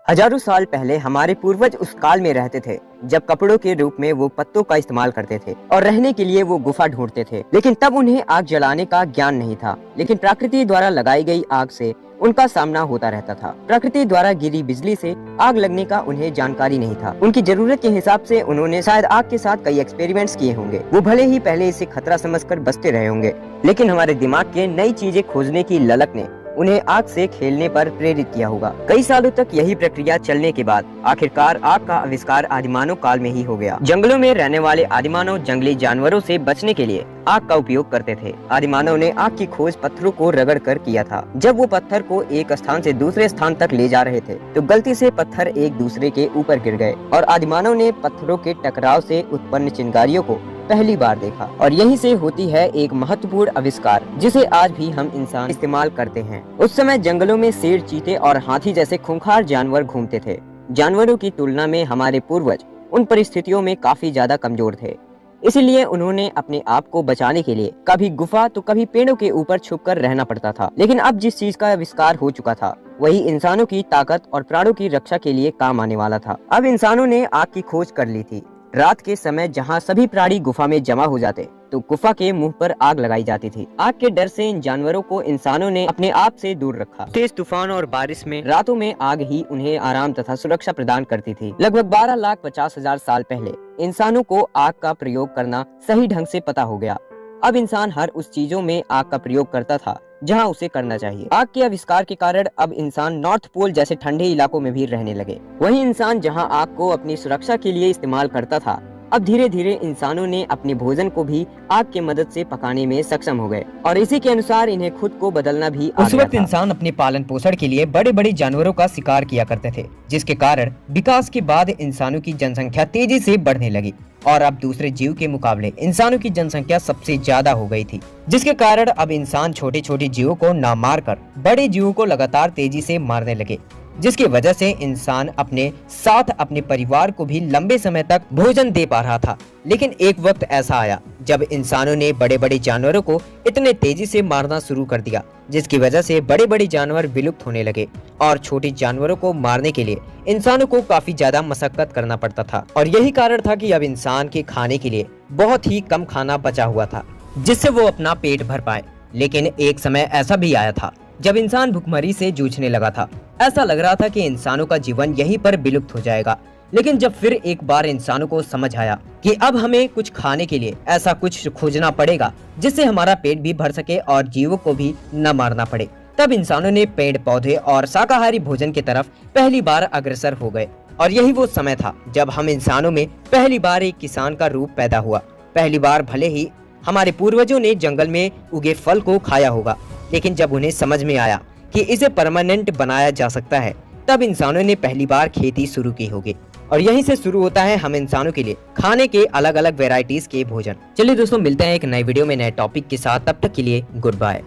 हजारों साल पहले हमारे पूर्वज उस काल में रहते थे जब कपड़ों के रूप में वो पत्तों का इस्तेमाल करते थे और रहने के लिए वो गुफा ढूंढते थे। लेकिन तब उन्हें आग जलाने का ज्ञान नहीं था। लेकिन प्रकृति द्वारा लगाई गई आग से उनका सामना होता रहता था। प्रकृति द्वारा गिरी बिजली से आग लगने का उन्हें जानकारी नहीं था। उनकी जरूरत के हिसाब से उन्होंने शायद आग के साथ कई एक्सपेरिमेंट्स किए होंगे। वो भले ही पहले इसे खतरा समझकर बचते रहे होंगे, लेकिन हमारे दिमाग के नई चीजें खोजने की ललक ने उन्हें आग से खेलने पर प्रेरित किया होगा। कई सालों तक यही प्रक्रिया चलने के बाद आखिरकार आग का आविष्कार आदिमानव काल में ही हो गया। जंगलों में रहने वाले आदिमानव जंगली जानवरों से बचने के लिए आग का उपयोग करते थे। आदिमानव ने आग की खोज पत्थरों को रगड़ कर किया था। जब वो पत्थर को एक स्थान से दूसरे स्थान तक ले जा रहे थे तो गलती से पत्थर एक दूसरे के ऊपर गिर गए और आदिमानव ने पत्थरों के टकराव से उत्पन्न चिंगारियों को पहली बार देखा। और यहीं से होती है एक महत्वपूर्ण आविष्कार जिसे आज भी हम इंसान इस्तेमाल करते हैं। उस समय जंगलों में शेर, चीते और हाथी जैसे खूंखार जानवर घूमते थे। जानवरों की तुलना में हमारे पूर्वज उन परिस्थितियों में काफी ज्यादा कमजोर थे। इसलिए उन्होंने अपने आप को बचाने के लिए कभी गुफा तो कभी पेड़ों के ऊपर छुपकर रहना पड़ता था। लेकिन अब जिस चीज का आविष्कार हो चुका था वही इंसानों की ताकत और प्राणों की रक्षा के लिए काम आने वाला था। अब इंसानों ने आग की खोज कर ली थी। रात के समय जहां सभी प्राणी गुफा में जमा हो जाते तो गुफा के मुंह पर आग लगाई जाती थी। आग के डर से इन जानवरों को इंसानों ने अपने आप से दूर रखा। तेज तूफान और बारिश में रातों में आग ही उन्हें आराम तथा सुरक्षा प्रदान करती थी। लगभग 12,50,000 साल पहले इंसानों को आग का प्रयोग करना सही ढंग से पता हो गया। अब इंसान हर उस चीजों में आग का प्रयोग करता था जहां उसे करना चाहिए। आग के आविष्कार के कारण अब इंसान नॉर्थ पोल जैसे ठंडे इलाकों में भी रहने लगे। वही इंसान जहां आग को अपनी सुरक्षा के लिए इस्तेमाल करता था, अब धीरे धीरे इंसानों ने अपने भोजन को भी आग की मदद से पकाने में सक्षम हो गए और इसी के अनुसार इन्हें खुद को बदलना भी आ गया था। उस वक्त इंसान अपने पालन पोषण के लिए बड़े बड़े जानवरों का शिकार किया करते थे, जिसके कारण विकास के बाद इंसानों की जनसंख्या तेजी से बढ़ने लगी और अब दूसरे जीव के मुकाबले इंसानों की जनसंख्या सबसे ज्यादा हो गई थी, जिसके कारण अब इंसान छोटे छोटे जीवों को न मारकर बड़े जीवों को लगातार तेजी से मारने लगे, जिसकी वजह से इंसान अपने साथ अपने परिवार को भी लंबे समय तक भोजन दे पा रहा था। लेकिन एक वक्त ऐसा आया जब इंसानों ने बड़े बड़े जानवरों को इतने तेजी से मारना शुरू कर दिया, जिसकी वजह से बड़े बड़े जानवर विलुप्त होने लगे और छोटे जानवरों को मारने के लिए इंसानों को काफी ज्यादा मशक्कत करना पड़ता था। और यही कारण था कि अब इंसान के खाने के लिए बहुत ही कम खाना बचा हुआ था जिससे वो अपना पेट भर पाए। लेकिन एक समय ऐसा भी आया था जब इंसान भुखमरी से जूझने लगा था। ऐसा लग रहा था कि इंसानों का जीवन यहीं पर विलुप्त हो जाएगा। लेकिन जब फिर एक बार इंसानों को समझ आया कि अब हमें कुछ खाने के लिए ऐसा कुछ खोजना पड़ेगा जिससे हमारा पेट भी भर सके और जीवों को भी न मारना पड़े, तब इंसानों ने पेड़ पौधे और शाकाहारी भोजन की तरफ पहली बार अग्रसर हो गए। और यही वो समय था जब हम इंसानों में पहली बार एक किसान का रूप पैदा हुआ। पहली बार भले ही हमारे पूर्वजों ने जंगल में उगे फल को खाया होगा, लेकिन जब उन्हें समझ में आया कि इसे परमानेंट बनाया जा सकता है, तब इंसानों ने पहली बार खेती शुरू की होगी। और यहीं से शुरू होता है हम इंसानों के लिए खाने के अलग अलग वेराइटीज के भोजन। चलिए दोस्तों, मिलते हैं एक नए वीडियो में नए टॉपिक के साथ। तब तक के लिए गुड बाय।